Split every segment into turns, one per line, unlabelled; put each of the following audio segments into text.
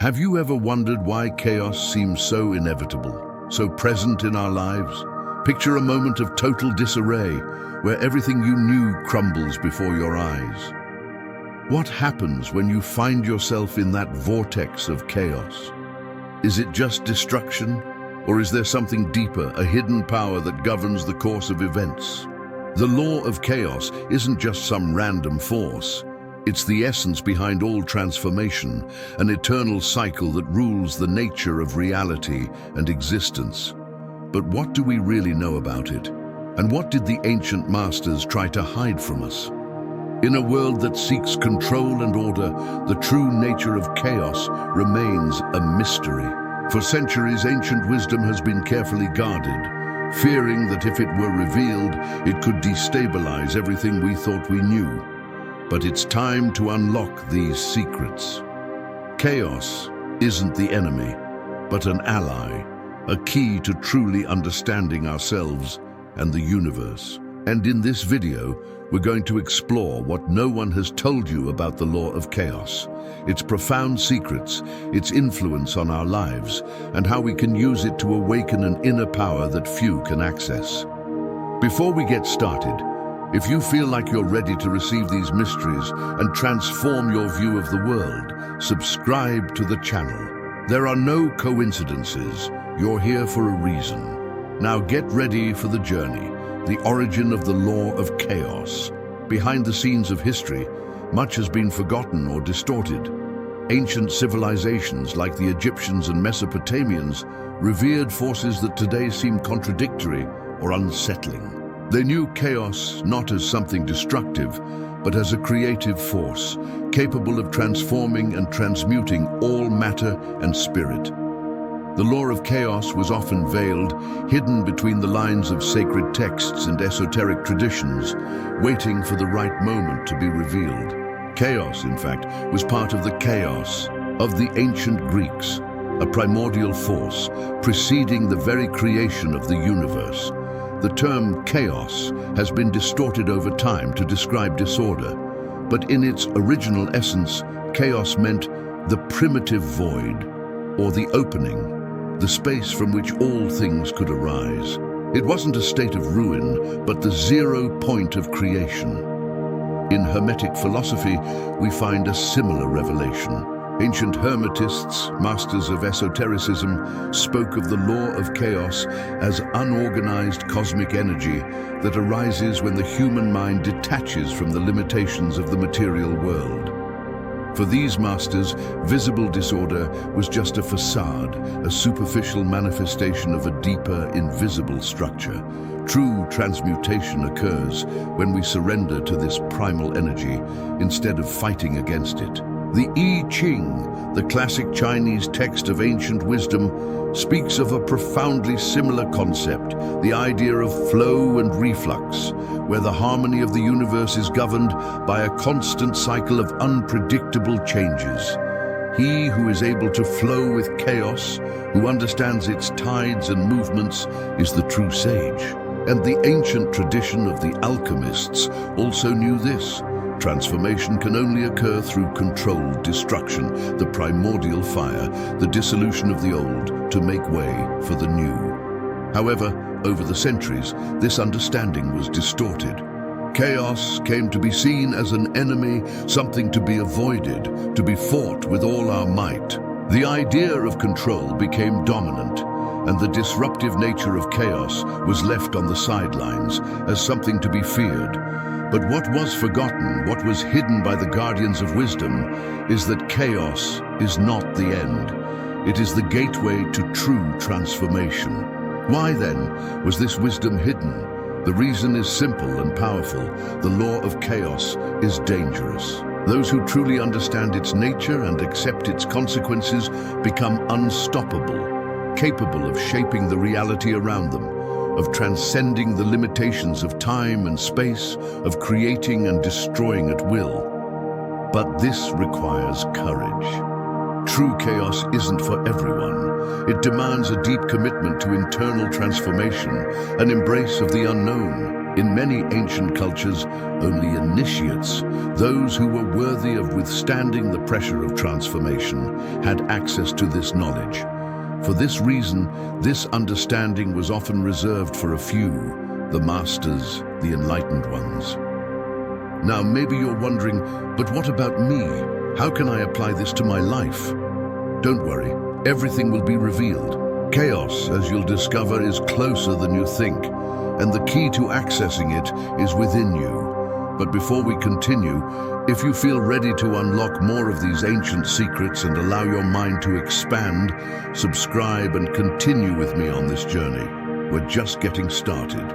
Have you ever wondered why chaos seems so inevitable, so present in our lives? Picture a moment of total disarray, where everything you knew crumbles before your eyes. What happens when you find yourself in that vortex of chaos? Is it just destruction, or is there something deeper, a hidden power that governs the course of events? The law of chaos isn't just some random force. It's the essence behind all transformation, an eternal cycle that rules the nature of reality and existence. But what do we really know about it? And what did the ancient masters try to hide from us? In a world that seeks control and order, the true nature of chaos remains a mystery. For centuries, ancient wisdom has been carefully guarded, fearing that if it were revealed, it could destabilize everything we thought we knew. But it's time to unlock these secrets. Chaos isn't the enemy, but an ally, a key to truly understanding ourselves and the universe. And in this video, we're going to explore what no one has told you about the law of chaos, its profound secrets, its influence on our lives, and how we can use it to awaken an inner power that few can access. Before we get started, if you feel like you're ready to receive these mysteries and transform your view of the world, subscribe to the channel. There are no coincidences. You're here for a reason. Now get ready for the journey, the origin of the law of chaos. Behind the scenes of history, much has been forgotten or distorted. Ancient civilizations like the Egyptians and Mesopotamians revered forces that today seem contradictory or unsettling. They knew chaos not as something destructive, but as a creative force, capable of transforming and transmuting all matter and spirit. The law of chaos was often veiled, hidden between the lines of sacred texts and esoteric traditions, waiting for the right moment to be revealed. Chaos, in fact, was part of the chaos of the ancient Greeks, a primordial force preceding the very creation of the universe. The term chaos has been distorted over time to describe disorder, but in its original essence, chaos meant the primitive void, or the opening, the space from which all things could arise. It wasn't a state of ruin, but the 0 point of creation. In Hermetic philosophy, we find a similar revelation. Ancient Hermetists, masters of esotericism, spoke of the law of chaos as unorganized cosmic energy that arises when the human mind detaches from the limitations of the material world. For these masters, visible disorder was just a facade, a superficial manifestation of a deeper, invisible structure. True transmutation occurs when we surrender to this primal energy instead of fighting against it. The I Ching, the classic Chinese text of ancient wisdom, speaks of a profoundly similar concept, the idea of flow and reflux, where the harmony of the universe is governed by a constant cycle of unpredictable changes. He who is able to flow with chaos, who understands its tides and movements, is the true sage. And the ancient tradition of the alchemists also knew this. Transformation can only occur through controlled destruction, the primordial fire, the dissolution of the old to make way for the new. However, over the centuries, this understanding was distorted. Chaos came to be seen as an enemy, something to be avoided, to be fought with all our might. The idea of control became dominant, and the disruptive nature of chaos was left on the sidelines as something to be feared. But what was forgotten, what was hidden by the guardians of wisdom, is that chaos is not the end. It is the gateway to true transformation. Why then was this wisdom hidden? The reason is simple and powerful. The law of chaos is dangerous. Those who truly understand its nature and accept its consequences become unstoppable, capable of shaping the reality around them, of transcending the limitations of time and space, of creating and destroying at will. But this requires courage. True chaos isn't for everyone. It demands a deep commitment to internal transformation, an embrace of the unknown. In many ancient cultures, only initiates, those who were worthy of withstanding the pressure of transformation, had access to this knowledge. For this reason, this understanding was often reserved for a few, the masters, the enlightened ones. Now, maybe you're wondering, but what about me? How can I apply this to my life? Don't worry, everything will be revealed. Chaos, as you'll discover, is closer than you think, and the key to accessing it is within you. But before we continue, if you feel ready to unlock more of these ancient secrets and allow your mind to expand, subscribe and continue with me on this journey. We're just getting started.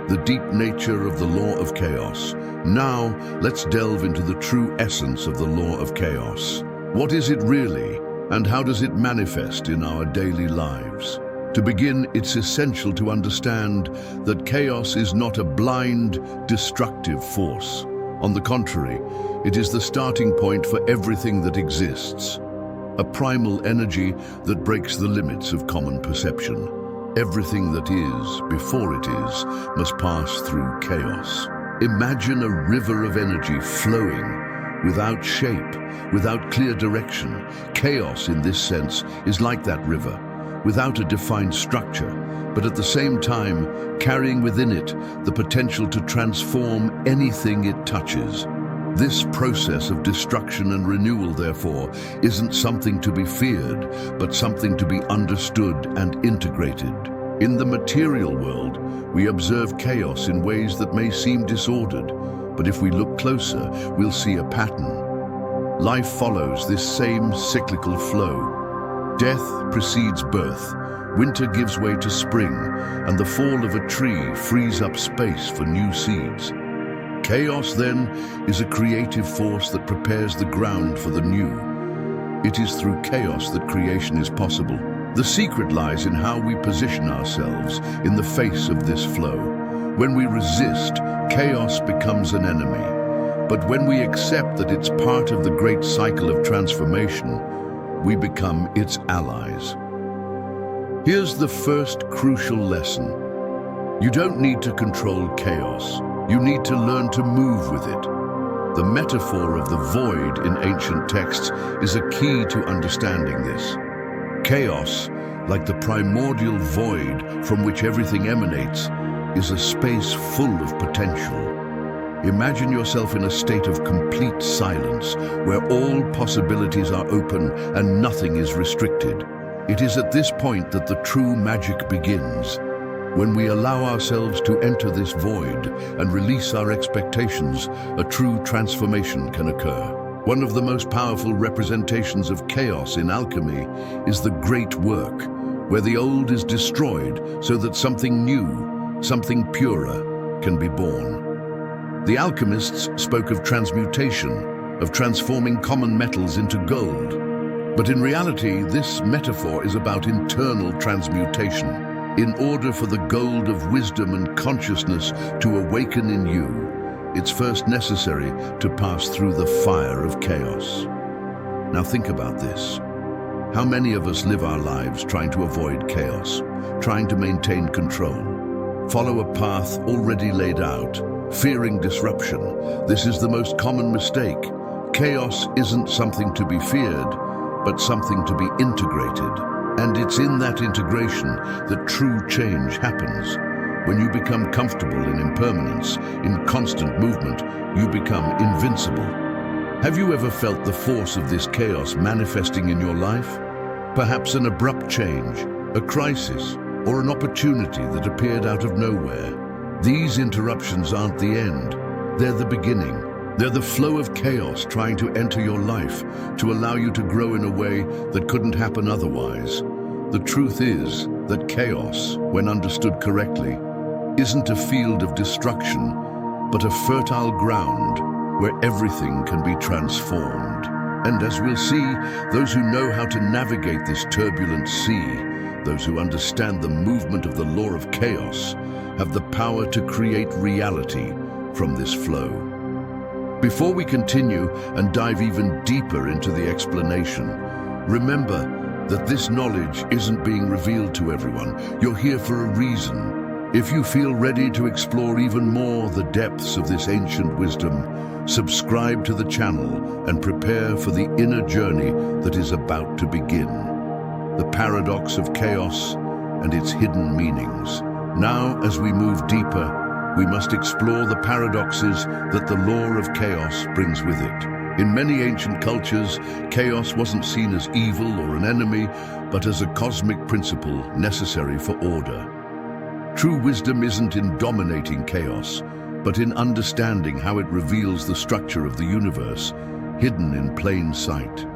The deep nature of the law of chaos. Now, let's delve into the true essence of the law of chaos. What is it really, and how does it manifest in our daily lives? To begin, it's essential to understand that chaos is not a blind, destructive force. On the contrary, it is the starting point for everything that exists. A primal energy that breaks the limits of common perception. Everything that is, before it is, must pass through chaos. Imagine a river of energy flowing, without shape, without clear direction. Chaos, in this sense, is like that river, without a defined structure, but at the same time, carrying within it the potential to transform anything it touches. This process of destruction and renewal, therefore, isn't something to be feared, but something to be understood and integrated. In the material world, we observe chaos in ways that may seem disordered, but if we look closer, we'll see a pattern. Life follows this same cyclical flow. Death precedes birth, winter gives way to spring, and the fall of a tree frees up space for new seeds. Chaos, then, is a creative force that prepares the ground for the new. It is through chaos that creation is possible. The secret lies in how we position ourselves in the face of this flow. When we resist, chaos becomes an enemy. But when we accept that it's part of the great cycle of transformation, we become its allies. Here's the first crucial lesson. You don't need to control chaos. You need to learn to move with it. The metaphor of the void in ancient texts is a key to understanding this. Chaos, like the primordial void from which everything emanates, is a space full of potential. Imagine yourself in a state of complete silence, where all possibilities are open and nothing is restricted. It is at this point that the true magic begins. When we allow ourselves to enter this void and release our expectations, a true transformation can occur. One of the most powerful representations of chaos in alchemy is the Great Work, where the old is destroyed so that something new, something purer, can be born. The alchemists spoke of transmutation, of transforming common metals into gold. But in reality, this metaphor is about internal transmutation. In order for the gold of wisdom and consciousness to awaken in you, it's first necessary to pass through the fire of chaos. Now think about this. How many of us live our lives trying to avoid chaos, trying to maintain control, follow a path already laid out, fearing disruption? This is the most common mistake. Chaos isn't something to be feared, but something to be integrated. And it's in that integration that true change happens. When you become comfortable in impermanence, in constant movement, you become invincible. Have you ever felt the force of this chaos manifesting in your life? Perhaps an abrupt change, a crisis, or an opportunity that appeared out of nowhere. These interruptions aren't the end, they're the beginning. They're the flow of chaos trying to enter your life, to allow you to grow in a way that couldn't happen otherwise. The truth is that chaos, when understood correctly, isn't a field of destruction, but a fertile ground where everything can be transformed. And as we'll see, those who know how to navigate this turbulent sea, those who understand the movement of the law of chaos, have the power to create reality from this flow. Before we continue and dive even deeper into the explanation, remember that this knowledge isn't being revealed to everyone. You're here for a reason. If you feel ready to explore even more the depths of this ancient wisdom, subscribe to the channel and prepare for the inner journey that is about to begin. The paradox of chaos and its hidden meanings. Now, as we move deeper, we must explore the paradoxes that the law of chaos brings with it. In many ancient cultures, chaos wasn't seen as evil or an enemy, but as a cosmic principle necessary for order. True wisdom isn't in dominating chaos, but in understanding how it reveals the structure of the universe, hidden in plain sight.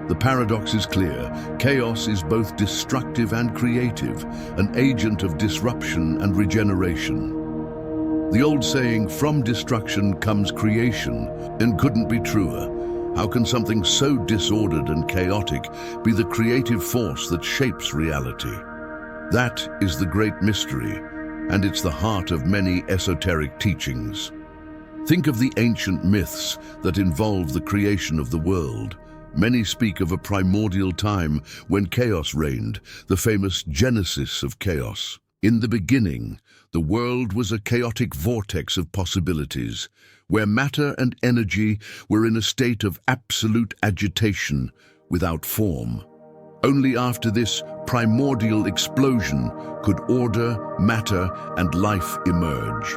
The paradox is clear. Chaos is both destructive and creative, an agent of disruption and regeneration. The old saying, "From destruction comes creation," and couldn't be truer. How can something so disordered and chaotic be the creative force that shapes reality? That is the great mystery, and it's the heart of many esoteric teachings. Think of the ancient myths that involve the creation of the world. Many speak of a primordial time when chaos reigned, the famous genesis of chaos. In the beginning, the world was a chaotic vortex of possibilities, where matter and energy were in a state of absolute agitation, without form. Only after this primordial explosion could order, matter, and life emerge.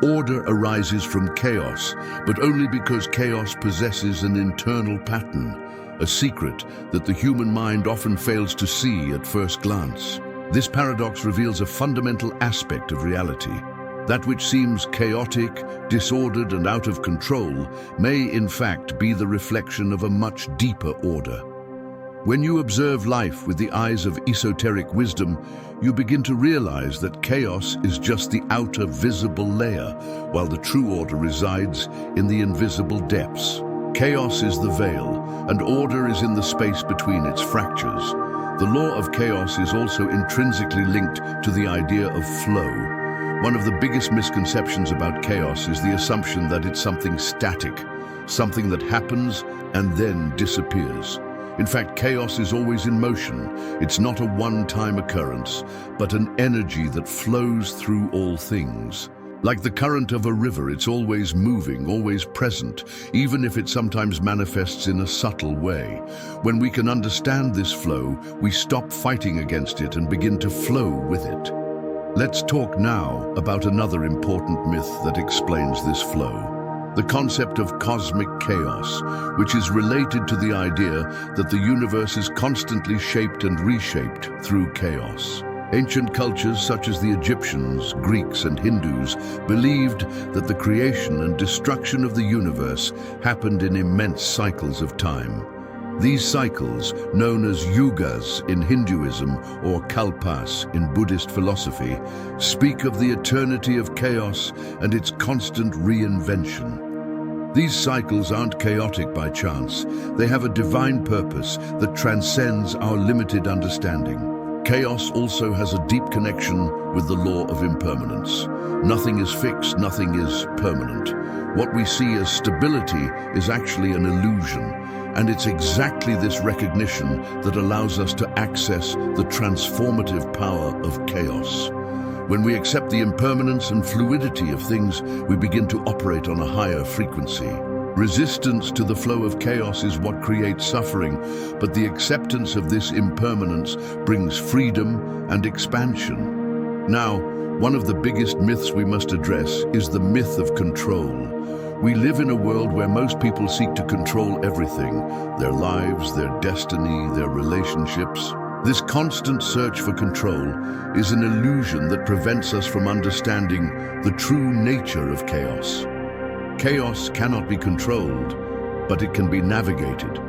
Order arises from chaos, but only because chaos possesses an internal pattern, a secret that the human mind often fails to see at first glance. This paradox reveals a fundamental aspect of reality. That which seems chaotic, disordered, and out of control may in fact be the reflection of a much deeper order. When you observe life with the eyes of esoteric wisdom, you begin to realize that chaos is just the outer visible layer, while the true order resides in the invisible depths. Chaos is the veil, and order is in the space between its fractures. The law of chaos is also intrinsically linked to the idea of flow. One of the biggest misconceptions about chaos is the assumption that it's something static, something that happens and then disappears. In fact, chaos is always in motion. It's not a one-time occurrence, but an energy that flows through all things. Like the current of a river, it's always moving, always present, even if it sometimes manifests in a subtle way. When we can understand this flow, we stop fighting against it and begin to flow with it. Let's talk now about another important myth that explains this flow. The concept of cosmic chaos, which is related to the idea that the universe is constantly shaped and reshaped through chaos. Ancient cultures such as the Egyptians, Greeks, and Hindus believed that the creation and destruction of the universe happened in immense cycles of time. These cycles, known as yugas in Hinduism or kalpas in Buddhist philosophy, speak of the eternity of chaos and its constant reinvention. These cycles aren't chaotic by chance. They have a divine purpose that transcends our limited understanding. Chaos also has a deep connection with the law of impermanence. Nothing is fixed, nothing is permanent. What we see as stability is actually an illusion. And it's exactly this recognition that allows us to access the transformative power of chaos. When we accept the impermanence and fluidity of things, we begin to operate on a higher frequency. Resistance to the flow of chaos is what creates suffering, but the acceptance of this impermanence brings freedom and expansion. Now, one of the biggest myths we must address is the myth of control. We live in a world where most people seek to control everything, their lives, their destiny, their relationships. This constant search for control is an illusion that prevents us from understanding the true nature of chaos. Chaos cannot be controlled, but it can be navigated.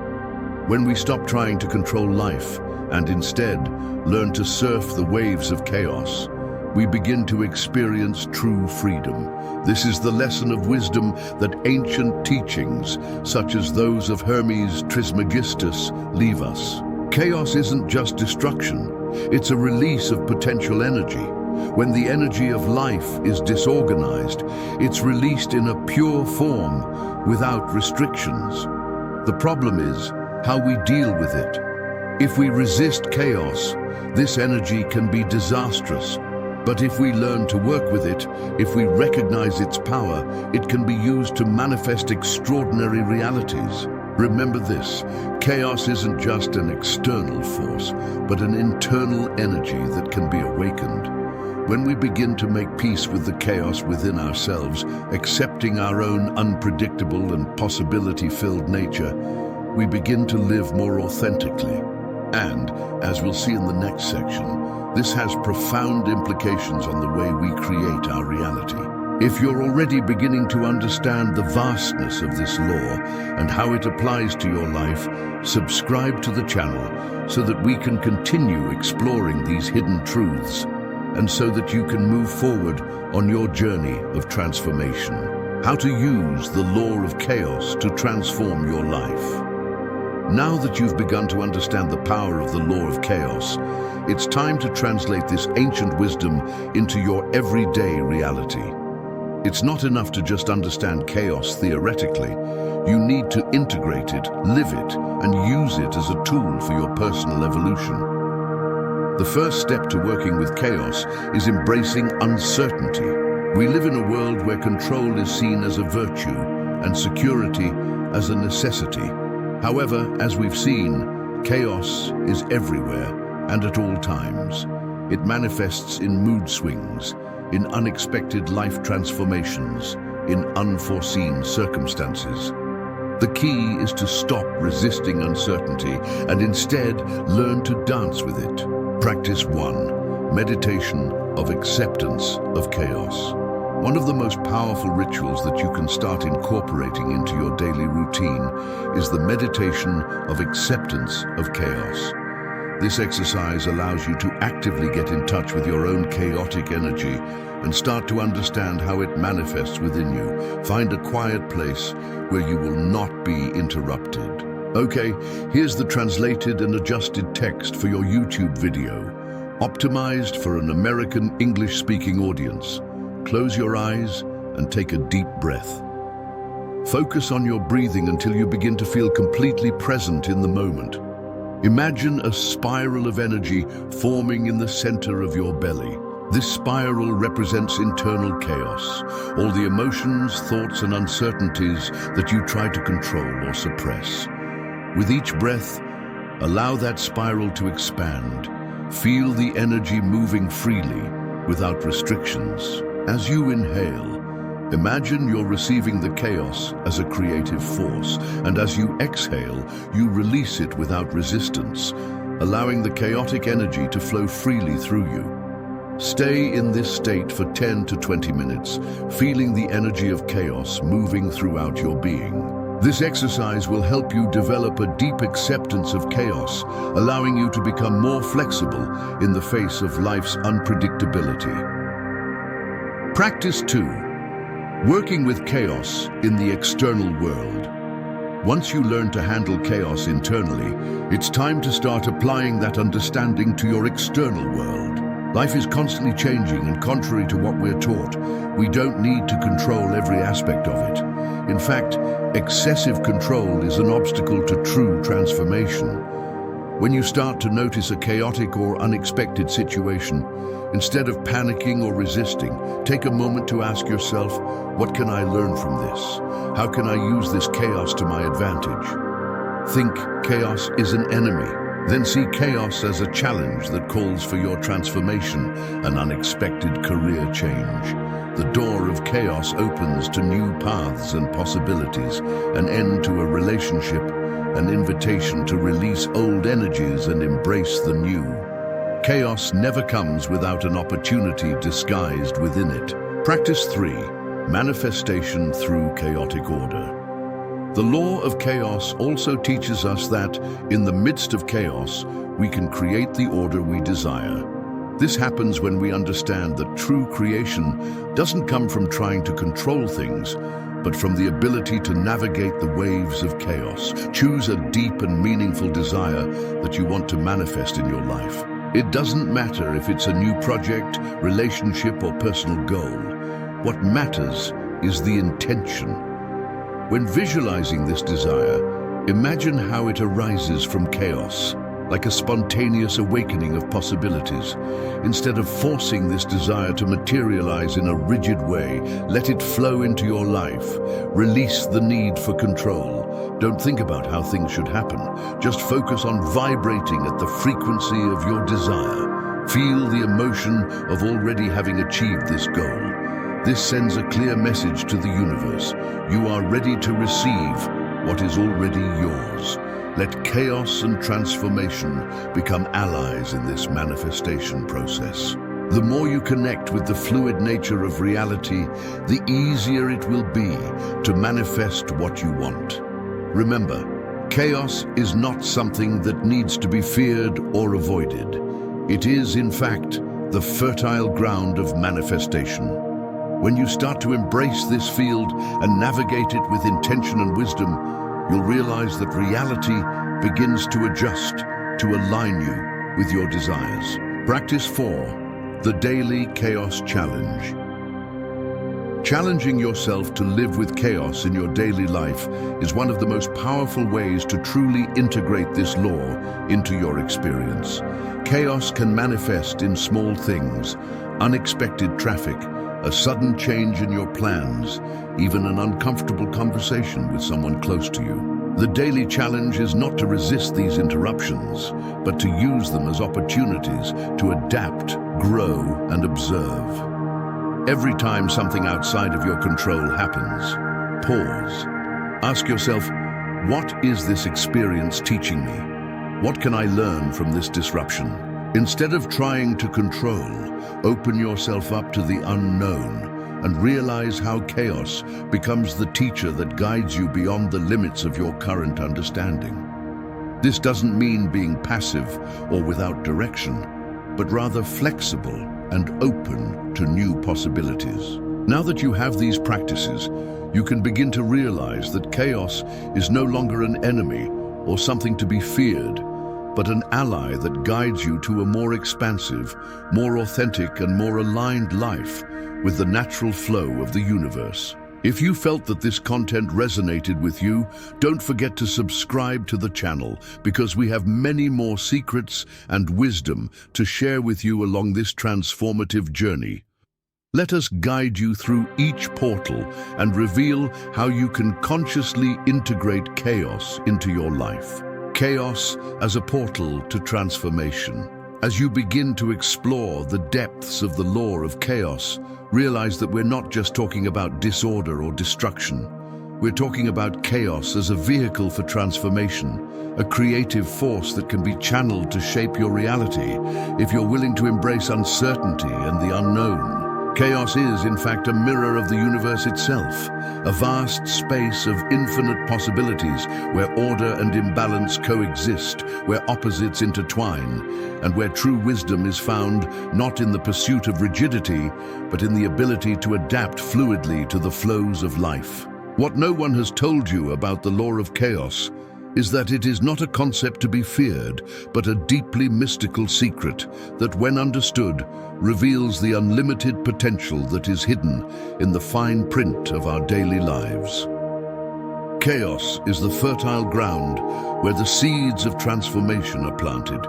When we stop trying to control life and instead learn to surf the waves of chaos, we begin to experience true freedom. This is the lesson of wisdom that ancient teachings, such as those of Hermes Trismegistus, leave us. Chaos isn't just destruction, it's a release of potential energy. When the energy of life is disorganized, it's released in a pure form, without restrictions. The problem is how we deal with it. If we resist chaos, this energy can be disastrous. But if we learn to work with it, if we recognize its power, it can be used to manifest extraordinary realities. Remember this, chaos isn't just an external force, but an internal energy that can be awakened. When we begin to make peace with the chaos within ourselves, accepting our own unpredictable and possibility-filled nature, we begin to live more authentically. And, as we'll see in the next section, this has profound implications on the way we create our reality. If you're already beginning to understand the vastness of this law and how it applies to your life, subscribe to the channel so that we can continue exploring these hidden truths and so that you can move forward on your journey of transformation. How to use the law of chaos to transform your life. Now that you've begun to understand the power of the law of chaos, it's time to translate this ancient wisdom into your everyday reality. It's not enough to just understand chaos theoretically. You need to integrate it, live it, and use it as a tool for your personal evolution. The first step to working with chaos is embracing uncertainty. We live in a world where control is seen as a virtue and security as a necessity. However, as we've seen, chaos is everywhere and at all times. It manifests in mood swings, in unexpected life transformations, in unforeseen circumstances. The key is to stop resisting uncertainty and instead learn to dance with it. Practice 1. Meditation of acceptance of chaos. One of the most powerful rituals that you can start incorporating into your daily routine is the meditation of acceptance of chaos. This exercise allows you to actively get in touch with your own chaotic energy and start to understand how it manifests within you. Find a quiet place where you will not be interrupted. Okay, here's the translated and adjusted text for your YouTube video, optimized for an American English-speaking audience. Close your eyes and take a deep breath. Focus on your breathing until you begin to feel completely present in the moment. Imagine a spiral of energy forming in the center of your belly. This spiral represents internal chaos, all the emotions, thoughts, and uncertainties that you try to control or suppress. With each breath, allow that spiral to expand. Feel the energy moving freely, without restrictions. As you inhale, imagine you're receiving the chaos as a creative force, and as you exhale, you release it without resistance, allowing the chaotic energy to flow freely through you. Stay in this state for 10 to 20 minutes, feeling the energy of chaos moving throughout your being. This exercise will help you develop a deep acceptance of chaos, allowing you to become more flexible in the face of life's unpredictability. Practice 2. Working with chaos in the external world. Once you learn to handle chaos internally, it's time to start applying that understanding to your external world. Life is constantly changing, and contrary to what we're taught, we don't need to control every aspect of it. In fact, excessive control is an obstacle to true transformation. When you start to notice a chaotic or unexpected situation, instead of panicking or resisting, take a moment to ask yourself, what can I learn from this? How can I use this chaos to my advantage? Think chaos is an enemy. Then see chaos as a challenge that calls for your transformation, an unexpected career change. The door of chaos opens to new paths and possibilities, an end to a relationship, an invitation to release old energies and embrace the new. Chaos never comes without an opportunity disguised within it. Practice 3. Manifestation through chaotic order. The law of chaos also teaches us that, in the midst of chaos, we can create the order we desire. This happens when we understand that true creation doesn't come from trying to control things, but from the ability to navigate the waves of chaos. Choose a deep and meaningful desire that you want to manifest in your life. It doesn't matter if it's a new project, relationship, or personal goal. What matters is the intention. When visualizing this desire, imagine how it arises from chaos. like a spontaneous awakening of possibilities. Instead of forcing this desire to materialize in a rigid way, let it flow into your life. Release the need for control. Don't think about how things should happen. Just focus on vibrating at the frequency of your desire. Feel the emotion of already having achieved this goal. This sends a clear message to the universe. You are ready to receive what is already yours. Let chaos and transformation become allies in this manifestation process. The more you connect with the fluid nature of reality, the easier it will be to manifest what you want. Remember, chaos is not something that needs to be feared or avoided. It is, in fact, the fertile ground of manifestation. When you start to embrace this field and navigate it with intention and wisdom, you'll realize that reality begins to adjust to align you with your desires. Practice 4, the Daily Chaos Challenge. Challenging yourself to live with chaos in your daily life is one of the most powerful ways to truly integrate this law into your experience. Chaos can manifest in small things, unexpected traffic, a sudden change in your plans, even an uncomfortable conversation with someone close to you. The daily challenge is not to resist these interruptions, but to use them as opportunities to adapt, grow, and observe. Every time something outside of your control happens, pause. Ask yourself, what is this experience teaching me? What can I learn from this disruption? Instead of trying to control, open yourself up to the unknown and realize how chaos becomes the teacher that guides you beyond the limits of your current understanding. This doesn't mean being passive or without direction, but rather flexible and open to new possibilities. Now that you have these practices, you can begin to realize that chaos is no longer an enemy or something to be feared, but an ally that guides you to a more expansive, more authentic, and more aligned life with the natural flow of the universe. If you felt that this content resonated with you, don't forget to subscribe to the channel, because we have many more secrets and wisdom to share with you along this transformative journey. Let us guide you through each portal and reveal how you can consciously integrate chaos into your life. Chaos as a portal to transformation. As you begin to explore the depths of the law of chaos, realize that we're not just talking about disorder or destruction. We're talking about chaos as a vehicle for transformation, a creative force that can be channeled to shape your reality if you're willing to embrace uncertainty and the unknown. Chaos is, in fact, a mirror of the universe itself, a vast space of infinite possibilities where order and imbalance coexist, where opposites intertwine, and where true wisdom is found not in the pursuit of rigidity, but in the ability to adapt fluidly to the flows of life. What no one has told you about the law of chaos is that it is not a concept to be feared, but a deeply mystical secret that, when understood, reveals the unlimited potential that is hidden in the fine print of our daily lives. Chaos is the fertile ground where the seeds of transformation are planted.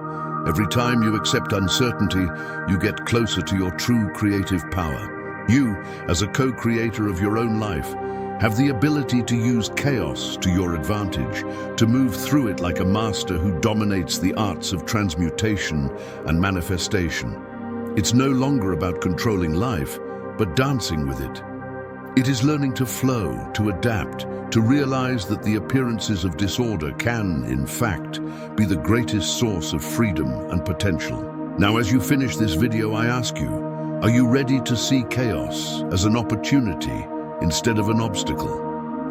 Every time you accept uncertainty, you get closer to your true creative power. You, as a co-creator of your own life, have the ability to use chaos to your advantage, to move through it like a master who dominates the arts of transmutation and manifestation. It's no longer about controlling life, but dancing with it. It is learning to flow, to adapt, to realize that the appearances of disorder can, in fact, be the greatest source of freedom and potential. Now, as you finish this video, I ask you, are you ready to see chaos as an opportunity instead of an obstacle?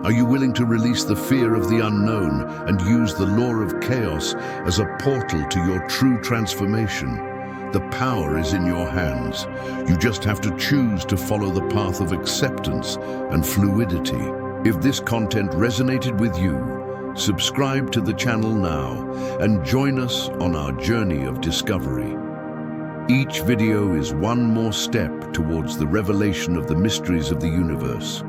Are you willing to release the fear of the unknown and use the law of chaos as a portal to your true transformation? The power is in your hands. You just have to choose to follow the path of acceptance and fluidity. If this content resonated with you, subscribe to the channel now and join us on our journey of discovery. Each video is one more step towards the revelation of the mysteries of the universe,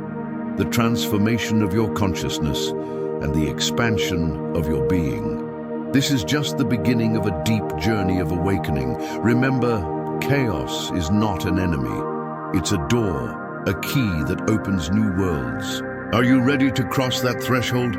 the transformation of your consciousness, and the expansion of your being. This is just the beginning of a deep journey of awakening. Remember, chaos is not an enemy. It's a door, a key that opens new worlds. Are you ready to cross that threshold?